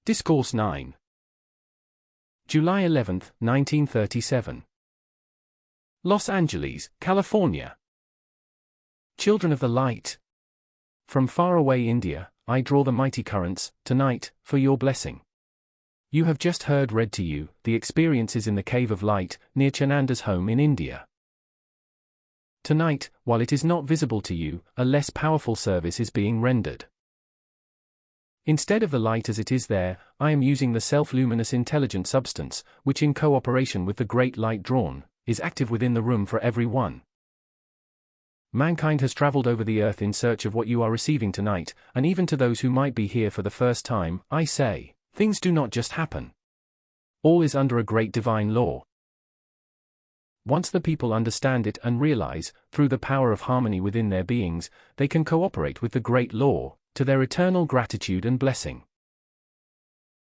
Discourse 9. July 11, 1937. Los Angeles, California. Children of the light. From far away India, I draw the mighty currents, tonight, for your blessing. You have just heard read to you, the experiences in the Cave of Light, near Chananda's home in India. Tonight, while it is not visible to you, a less powerful service is being rendered. Instead of the light as it is there, I am using the self-luminous intelligent substance, which in cooperation with the great light drawn, is active within the room for every one. Mankind has traveled over the earth in search of what you are receiving tonight, and even to those who might be here for the first time, I say, things do not just happen. All is under a great divine law. Once the people understand it and realize, through the power of harmony within their beings, they can cooperate with the great law, to their eternal gratitude and blessing.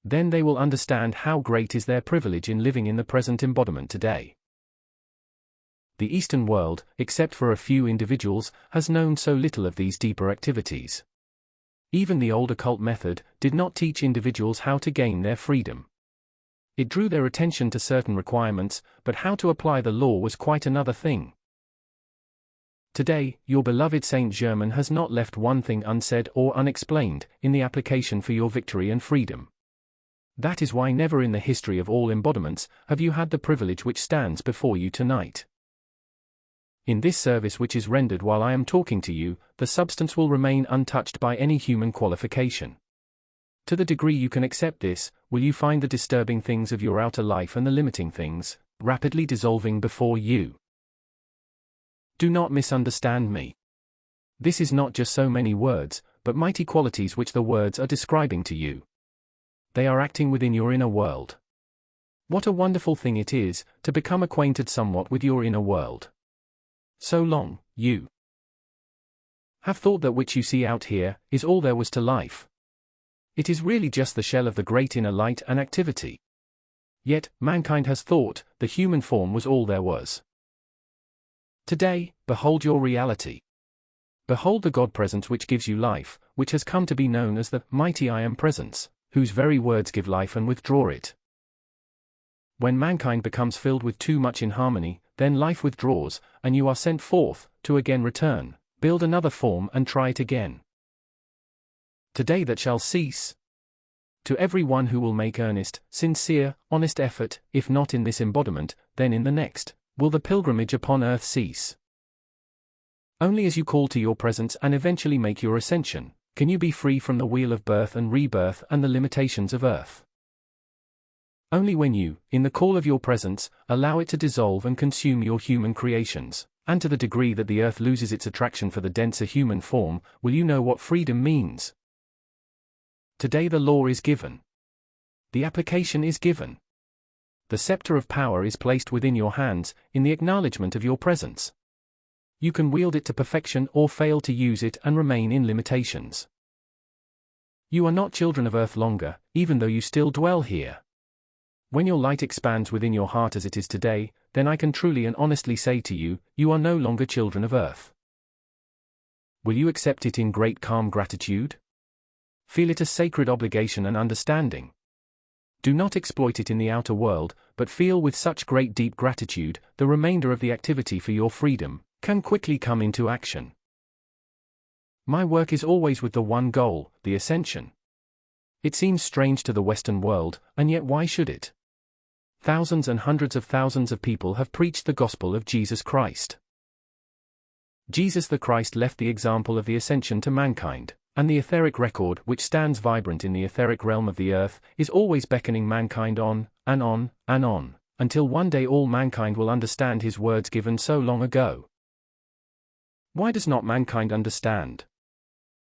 Then they will understand how great is their privilege in living in the present embodiment today. The Eastern world, except for a few individuals, has known so little of these deeper activities. Even the old occult method did not teach individuals how to gain their freedom. It drew their attention to certain requirements, but how to apply the law was quite another thing. Today, your beloved Saint Germain has not left one thing unsaid or unexplained in the application for your victory and freedom. That is why never in the history of all embodiments have you had the privilege which stands before you tonight. In this service which is rendered while I am talking to you, the substance will remain untouched by any human qualification. To the degree you can accept this, will you find the disturbing things of your outer life and the limiting things rapidly dissolving before you. Do not misunderstand me. This is not just so many words, but mighty qualities which the words are describing to you. They are acting within your inner world. What a wonderful thing it is, to become acquainted somewhat with your inner world. So long, you have thought that which you see out here, is all there was to life. It is really just the shell of the great inner light and activity. Yet, mankind has thought, the human form was all there was. Today, behold your reality. Behold the God presence which gives you life, which has come to be known as the mighty I Am presence, whose very words give life and withdraw it. When mankind becomes filled with too much inharmony, then life withdraws, and you are sent forth, to again return, build another form and try it again. Today that shall cease. To every one who will make earnest, sincere, honest effort, if not in this embodiment, then in the next, will the pilgrimage upon earth cease. Only as you call to your presence and eventually make your ascension, can you be free from the wheel of birth and rebirth and the limitations of earth. Only when you, in the call of your presence, allow it to dissolve and consume your human creations, and to the degree that the earth loses its attraction for the denser human form, will you know what freedom means. Today the law is given. The application is given. The scepter of power is placed within your hands, in the acknowledgement of your presence. You can wield it to perfection or fail to use it and remain in limitations. You are not children of earth longer, even though you still dwell here. When your light expands within your heart as it is today, then I can truly and honestly say to you, you are no longer children of earth. Will you accept it in great calm gratitude? Feel it a sacred obligation and understanding. Do not exploit it in the outer world, but feel with such great deep gratitude, the remainder of the activity for your freedom can quickly come into action. My work is always with the one goal, the ascension. It seems strange to the Western world, and yet why should it? Thousands and hundreds of thousands of people have preached the gospel of Jesus Christ. Jesus the Christ left the example of the ascension to mankind. And the etheric record which stands vibrant in the etheric realm of the earth, is always beckoning mankind on, and on, and on, until one day all mankind will understand his words given so long ago. Why does not mankind understand?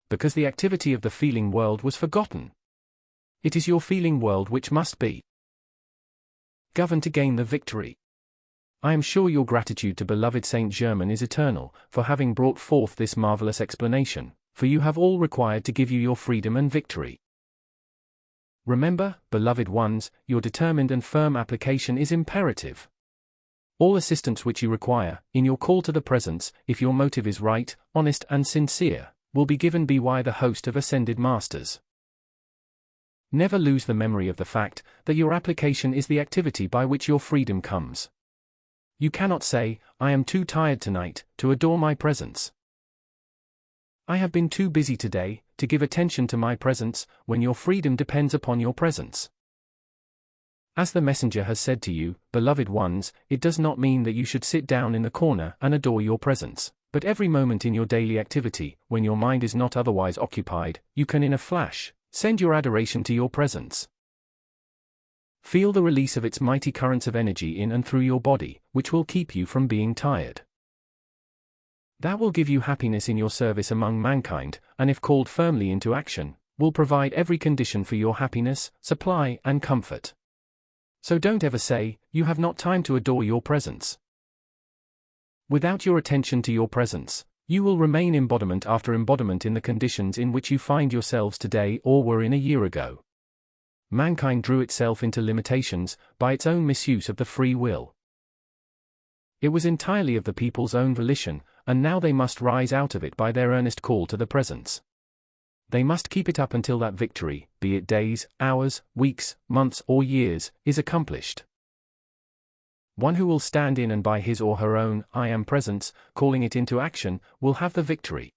Because the activity of the feeling world was forgotten. It is your feeling world which must be governed to gain the victory. I am sure your gratitude to beloved Saint Germain is eternal, for having brought forth this marvelous explanation. For you have all required to give you your freedom and victory. Remember, beloved ones, your determined and firm application is imperative. All assistance which you require, in your call to the presence, if your motive is right, honest and sincere, will be given by the host of ascended masters. Never lose the memory of the fact that your application is the activity by which your freedom comes. You cannot say, "I am too tired tonight to adore my presence. I have been too busy today to give attention to my presence," when your freedom depends upon your presence. As the messenger has said to you, beloved ones, it does not mean that you should sit down in the corner and adore your presence, but every moment in your daily activity, when your mind is not otherwise occupied, you can in a flash send your adoration to your presence. Feel the release of its mighty currents of energy in and through your body, which will keep you from being tired. That will give you happiness in your service among mankind, and if called firmly into action, will provide every condition for your happiness, supply, and comfort. So don't ever say, "You have not time to adore your presence." Without your attention to your presence, you will remain embodiment after embodiment in the conditions in which you find yourselves today or were in a year ago. Mankind drew itself into limitations by its own misuse of the free will. It was entirely of the people's own volition, and now they must rise out of it by their earnest call to the presence. They must keep it up until that victory, be it days, hours, weeks, months, or years, is accomplished. One who will stand in and by his or her own "I am" presence, calling it into action, will have the victory.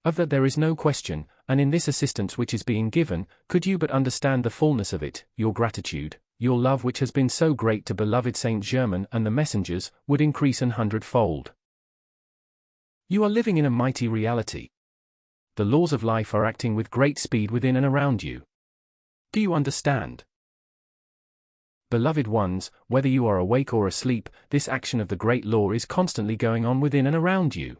Of that there is no question, and in this assistance which is being given, could you but understand the fullness of it, your gratitude, your love which has been so great to beloved Saint Germain and the messengers, would increase 100-fold. You are living in a mighty reality. The laws of life are acting with great speed within and around you. Do you understand? Beloved ones, whether you are awake or asleep, this action of the great law is constantly going on within and around you.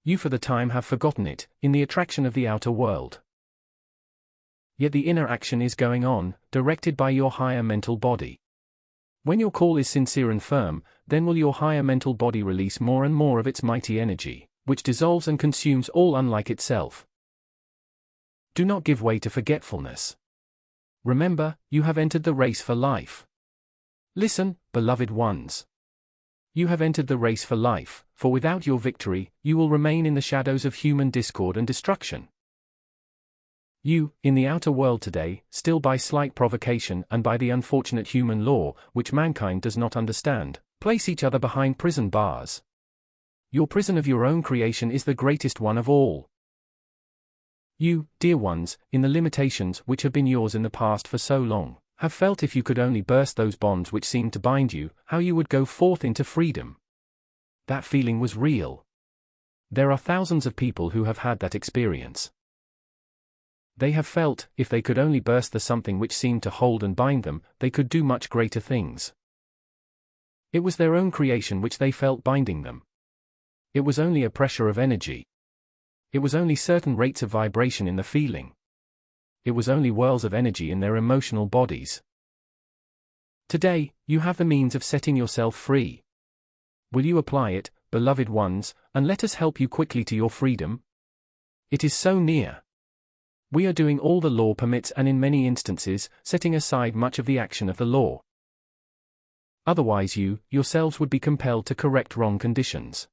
You for the time have forgotten it, in the attraction of the outer world. Yet the inner action is going on, directed by your higher mental body. When your call is sincere and firm, then will your higher mental body release more and more of its mighty energy, which dissolves and consumes all unlike itself. Do not give way to forgetfulness. Remember, you have entered the race for life. Listen, beloved ones. You have entered the race for life, for without your victory, you will remain in the shadows of human discord and destruction. You, in the outer world today, still by slight provocation and by the unfortunate human law, which mankind does not understand, place each other behind prison bars. Your prison of your own creation is the greatest one of all. You, dear ones, in the limitations which have been yours in the past for so long, have felt if you could only burst those bonds which seemed to bind you, how you would go forth into freedom. That feeling was real. There are thousands of people who have had that experience. They have felt, if they could only burst the something which seemed to hold and bind them, they could do much greater things. It was their own creation which they felt binding them. It was only a pressure of energy. It was only certain rates of vibration in the feeling. It was only whirls of energy in their emotional bodies. Today, you have the means of setting yourself free. Will you apply it, beloved ones, and let us help you quickly to your freedom? It is so near. We are doing all the law permits and in many instances, setting aside much of the action of the law. Otherwise you, yourselves would be compelled to correct wrong conditions.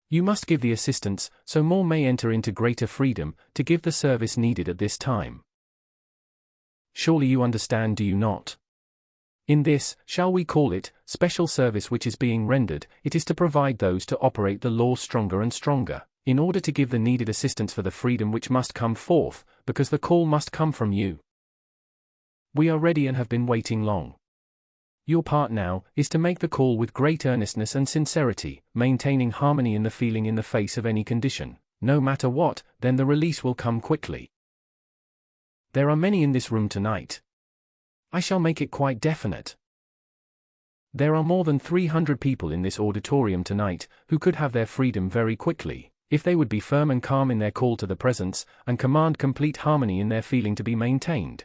You must give the assistance, so more may enter into greater freedom, to give the service needed at this time. Surely you understand, do you not? In this, shall we call it, special service which is being rendered, it is to provide those to operate the law stronger and stronger, in order to give the needed assistance for the freedom which must come forth, because the call must come from you. We are ready and have been waiting long. Your part now is to make the call with great earnestness and sincerity, maintaining harmony in the feeling in the face of any condition, no matter what, then the release will come quickly. There are many in this room tonight. I shall make it quite definite. There are more than 300 people in this auditorium tonight who could have their freedom very quickly, if they would be firm and calm in their call to the presence, and command complete harmony in their feeling to be maintained.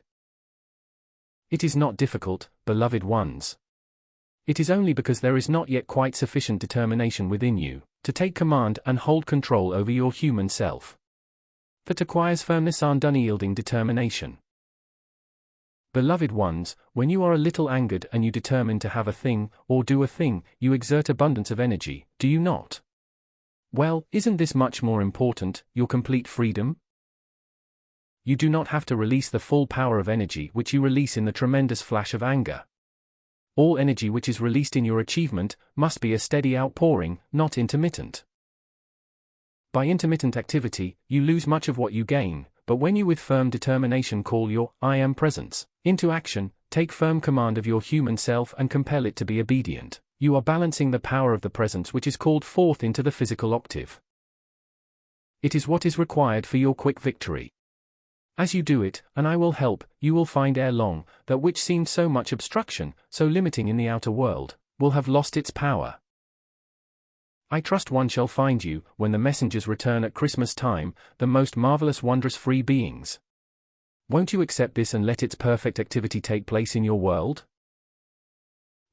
It is not difficult, beloved ones. It is only because there is not yet quite sufficient determination within you, to take command and hold control over your human self. That acquires firmness and unyielding determination. Beloved ones, when you are a little angered and you determine to have a thing, or do a thing, you exert abundance of energy, do you not? Well, isn't this much more important, your complete freedom? you do not have to release the full power of energy which you release in the tremendous flash of anger. All energy which is released in your achievement must be a steady outpouring, not intermittent. By intermittent activity, you lose much of what you gain, but when you with firm determination call your I Am Presence into action, take firm command of your human self and compel it to be obedient, you are balancing the power of the presence which is called forth into the physical octave. It is what is required for your quick victory. As you do it, and I will help, you will find ere long, that which seemed so much obstruction, so limiting in the outer world, will have lost its power. I trust one shall find you, when the messengers return at Christmas time, the most marvelous wondrous free beings. Won't you accept this and let its perfect activity take place in your world?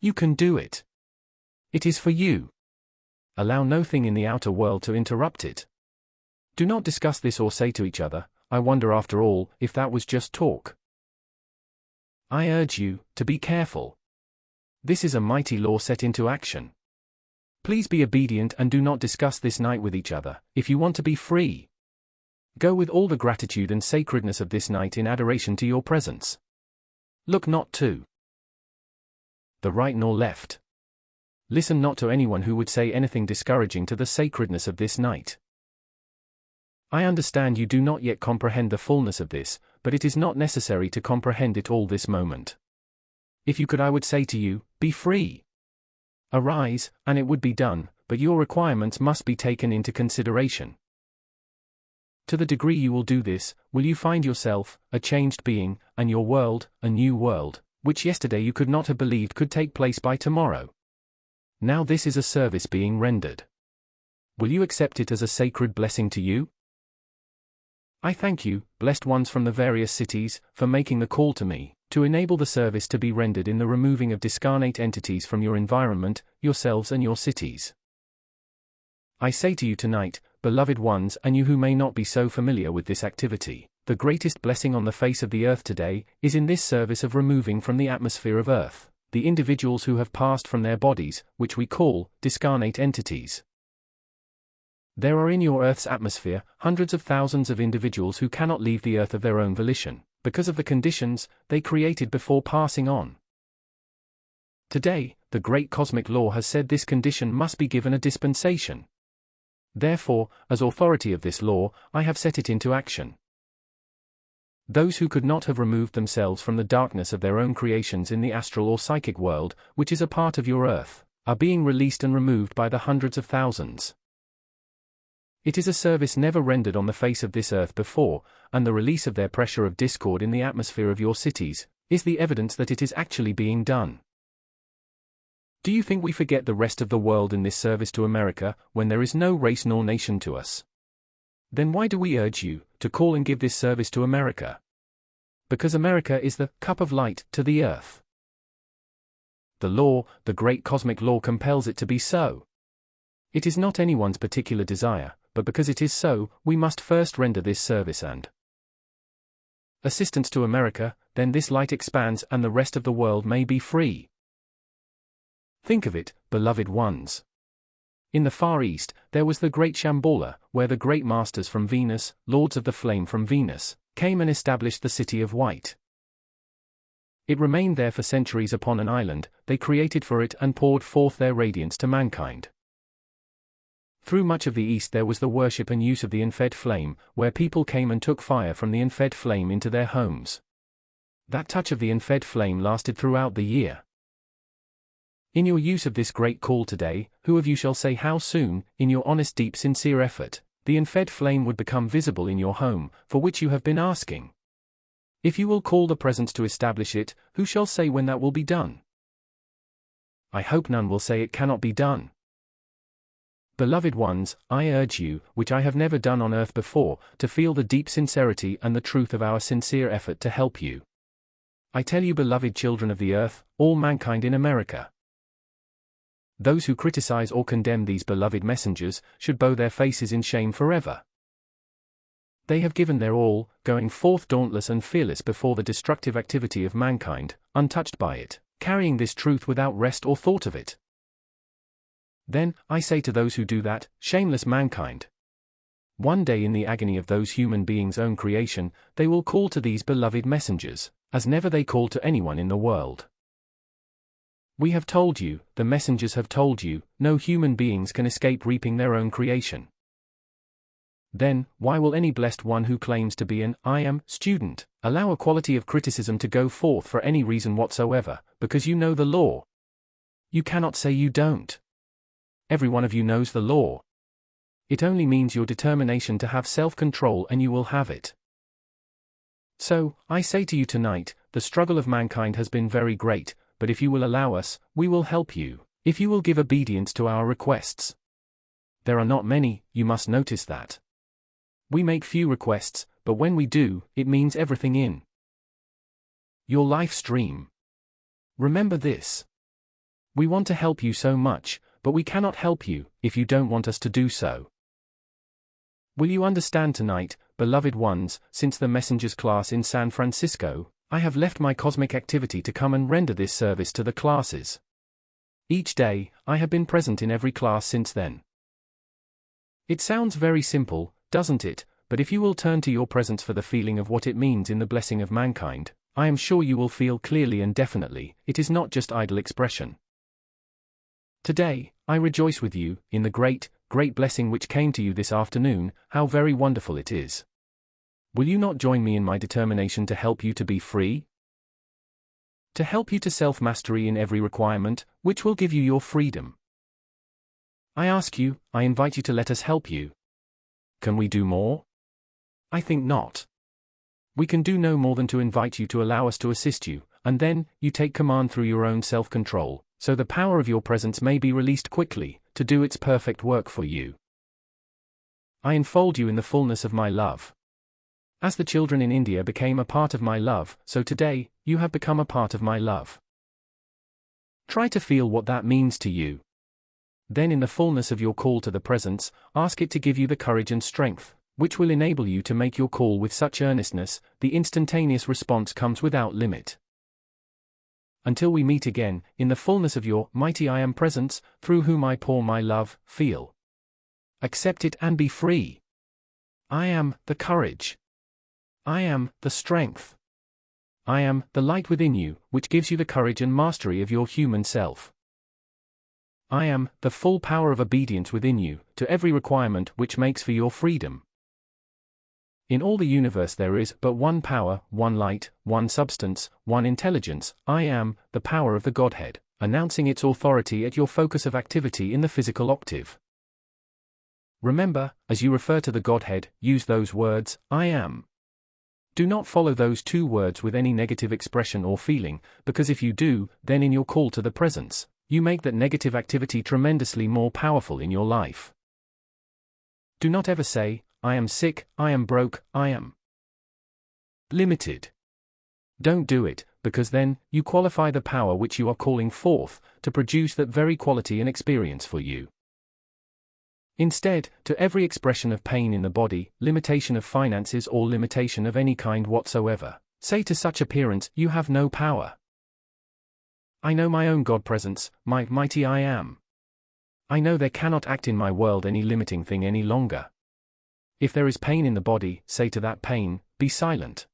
You can do it. It is for you. Allow nothing in the outer world to interrupt it. Do not discuss this or say to each other, I wonder after all, if that was just talk. I urge you, to be careful. This is a mighty law set into action. Please be obedient and do not discuss this night with each other, if you want to be free. Go with all the gratitude and sacredness of this night in adoration to your presence. Look not to the right nor left. Listen not to anyone who would say anything discouraging to the sacredness of this night. I understand you do not yet comprehend the fullness of this, but it is not necessary to comprehend it all this moment. If you could, I would say to you, be free. Arise, and it would be done, but your requirements must be taken into consideration. To the degree you will do this, will you find yourself, a changed being, and your world, a new world, which yesterday you could not have believed could take place by tomorrow. Now this is a service being rendered. Will you accept it as a sacred blessing to you? I thank you, blessed ones from the various cities, for making the call to me, to enable the service to be rendered in the removing of discarnate entities from your environment, yourselves and your cities. I say to you tonight, beloved ones, and you who may not be so familiar with this activity, the greatest blessing on the face of the earth today, is in this service of removing from the atmosphere of earth, the individuals who have passed from their bodies, which we call, discarnate entities. There are in your Earth's atmosphere, hundreds of thousands of individuals who cannot leave the Earth of their own volition, because of the conditions they created before passing on. Today, the great cosmic law has said this condition must be given a dispensation. Therefore, as authority of this law, I have set it into action. Those who could not have removed themselves from the darkness of their own creations in the astral or psychic world, which is a part of your Earth, are being released and removed by the hundreds of thousands. It is a service never rendered on the face of this earth before, and the release of their pressure of discord in the atmosphere of your cities is the evidence that it is actually being done. Do you think we forget the rest of the world in this service to America, when there is no race nor nation to us? Then why do we urge you to call and give this service to America? Because America is the cup of light to the earth. The law, the great cosmic law, compels it to be so. It is not anyone's particular desire, but because it is so, we must first render this service and assistance to America, then this light expands and the rest of the world may be free. Think of it, beloved ones. In the Far East, there was the great Shambhala, where the great masters from Venus, lords of the flame from Venus, came and established the city of White. It remained there for centuries upon an island they created for it and poured forth their radiance to mankind. Through much of the East there was the worship and use of the infed flame, where people came and took fire from the infed flame into their homes. That touch of the infed flame lasted throughout the year. In your use of this great call today, who of you shall say how soon, in your honest deep sincere effort, the infed flame would become visible in your home, for which you have been asking? If you will call the presence to establish it, who shall say when that will be done? I hope none will say it cannot be done. Beloved ones, I urge you, which I have never done on earth before, to feel the deep sincerity and the truth of our sincere effort to help you. I tell you, beloved children of the earth, all mankind in America. Those who criticize or condemn these beloved messengers should bow their faces in shame forever. They have given their all, going forth dauntless and fearless before the destructive activity of mankind, untouched by it, carrying this truth without rest or thought of it. Then, I say to those who do that, shameless mankind, One day in the agony of those human beings' own creation, they will call to these beloved messengers, as never they call to anyone in the world. We have told you, the messengers have told you, no human beings can escape reaping their own creation. Then, why will any blessed one who claims to be an I am student allow a quality of criticism to go forth for any reason whatsoever, because you know the law? You cannot say you don't. Every one of you knows the law. It only means your determination to have self-control, and you will have it. So, I say to you tonight, the struggle of mankind has been very great, but if you will allow us, we will help you, if you will give obedience to our requests. There are not many, you must notice that. We make few requests, but when we do, it means everything in your life stream. Remember this. We want to help you so much, but we cannot help you, if you don't want us to do so. Will you understand tonight, beloved ones, since the Messengers class in San Francisco, I have left my cosmic activity to come and render this service to the classes. Each day, I have been present in every class since then. It sounds very simple, doesn't it? But if you will turn to your presence for the feeling of what it means in the blessing of mankind, I am sure you will feel clearly and definitely, it is not just idle expression. Today, I rejoice with you, in the great, great blessing which came to you this afternoon. How very wonderful it is. Will you not join me in my determination to help you to be free? To help you to self-mastery in every requirement, which will give you your freedom. I ask you, I invite you to let us help you. Can we do more? I think not. We can do no more than to invite you to allow us to assist you, and then, you take command through your own self-control, so the power of your presence may be released quickly, to do its perfect work for you. I enfold you in the fullness of my love. As the children in India became a part of my love, so today, you have become a part of my love. Try to feel what that means to you. Then in the fullness of your call to the presence, ask it to give you the courage and strength, which will enable you to make your call with such earnestness, the instantaneous response comes without limit. Until we meet again, in the fullness of your mighty I am presence, through whom I pour my love, feel. Accept it and be free. I am the courage. I am the strength. I am the light within you, which gives you the courage and mastery of your human self. I am the full power of obedience within you, to every requirement which makes for your freedom. In all the universe there is but one power, one light, one substance, one intelligence. I am the power of the Godhead, announcing its authority at your focus of activity in the physical octave. Remember, as you refer to the Godhead, use those words, I am. Do not follow those two words with any negative expression or feeling, because if you do, then in your call to the presence, you make that negative activity tremendously more powerful in your life. Do not ever say, I am sick, I am broke, I am limited. Don't do it, because then, you qualify the power which you are calling forth, to produce that very quality and experience for you. Instead, to every expression of pain in the body, limitation of finances or limitation of any kind whatsoever, say to such appearance, you have no power. I know my own God presence, my mighty I am. I know there cannot act in my world any limiting thing any longer. If there is pain in the body, say to that pain, be silent.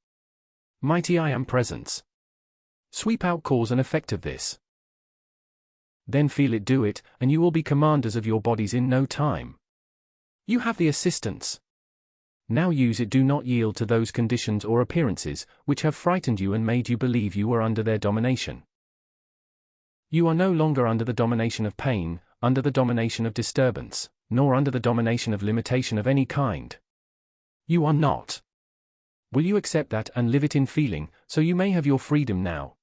Mighty I am presence. Sweep out cause and effect of this. Then feel it do it, and you will be commanders of your bodies in no time. You have the assistance. Now use it. Do not yield to those conditions or appearances, which have frightened you and made you believe you were under their domination. You are no longer under the domination of pain, under the domination of disturbance, nor under the domination of limitation of any kind. You are not. Will you accept that and live it in feeling, so you may have your freedom now?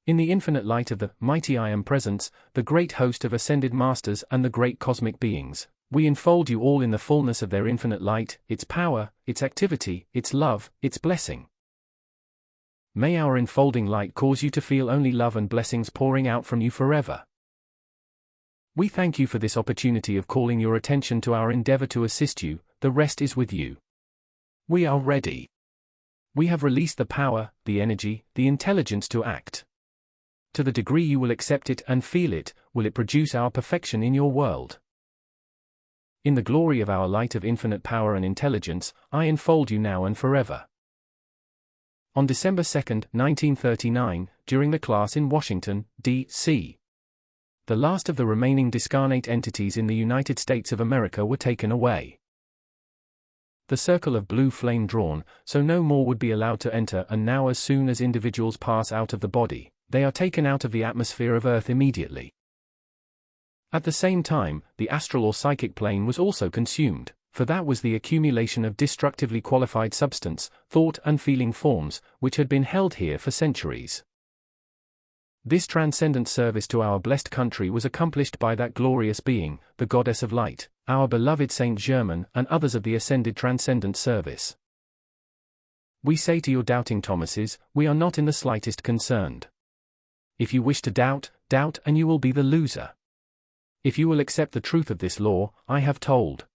In the infinite light of the mighty I am presence, the great host of ascended masters and the great cosmic beings, we enfold you all in the fullness of their infinite light, its power, its activity, its love, its blessing. May our enfolding light cause you to feel only love and blessings pouring out from you forever. We thank you for this opportunity of calling your attention to our endeavor to assist you. The rest is with you. We are ready. We have released the power, the energy, the intelligence to act. To the degree you will accept it and feel it, will it produce our perfection in your world. in the glory of our light of infinite power and intelligence, I enfold you now and forever. On December 2, 1939, during the class in Washington, D.C., the last of the remaining discarnate entities in the United States of America were taken away. The circle of blue flame drawn, so no more would be allowed to enter, and now as soon as individuals pass out of the body, they are taken out of the atmosphere of Earth immediately. At the same time, the astral or psychic plane was also consumed, for that was the accumulation of destructively qualified substance, thought and feeling forms, which had been held here for centuries. This transcendent service to our blessed country was accomplished by that glorious being, the Goddess of Light, our beloved Saint Germain, and others of the ascended transcendent service. We say to your doubting Thomases, we are not in the slightest concerned. If you wish to doubt, doubt and you will be the loser. If you will accept the truth of this law, I have told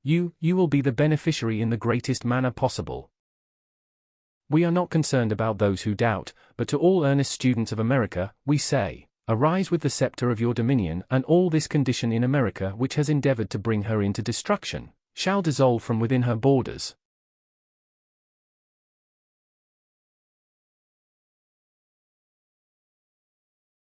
you, you will be the beneficiary in the greatest manner possible. We are not concerned about those who doubt, but to all earnest students of America, we say, arise with the scepter of your dominion, and all this condition in America which has endeavored to bring her into destruction, shall dissolve from within her borders,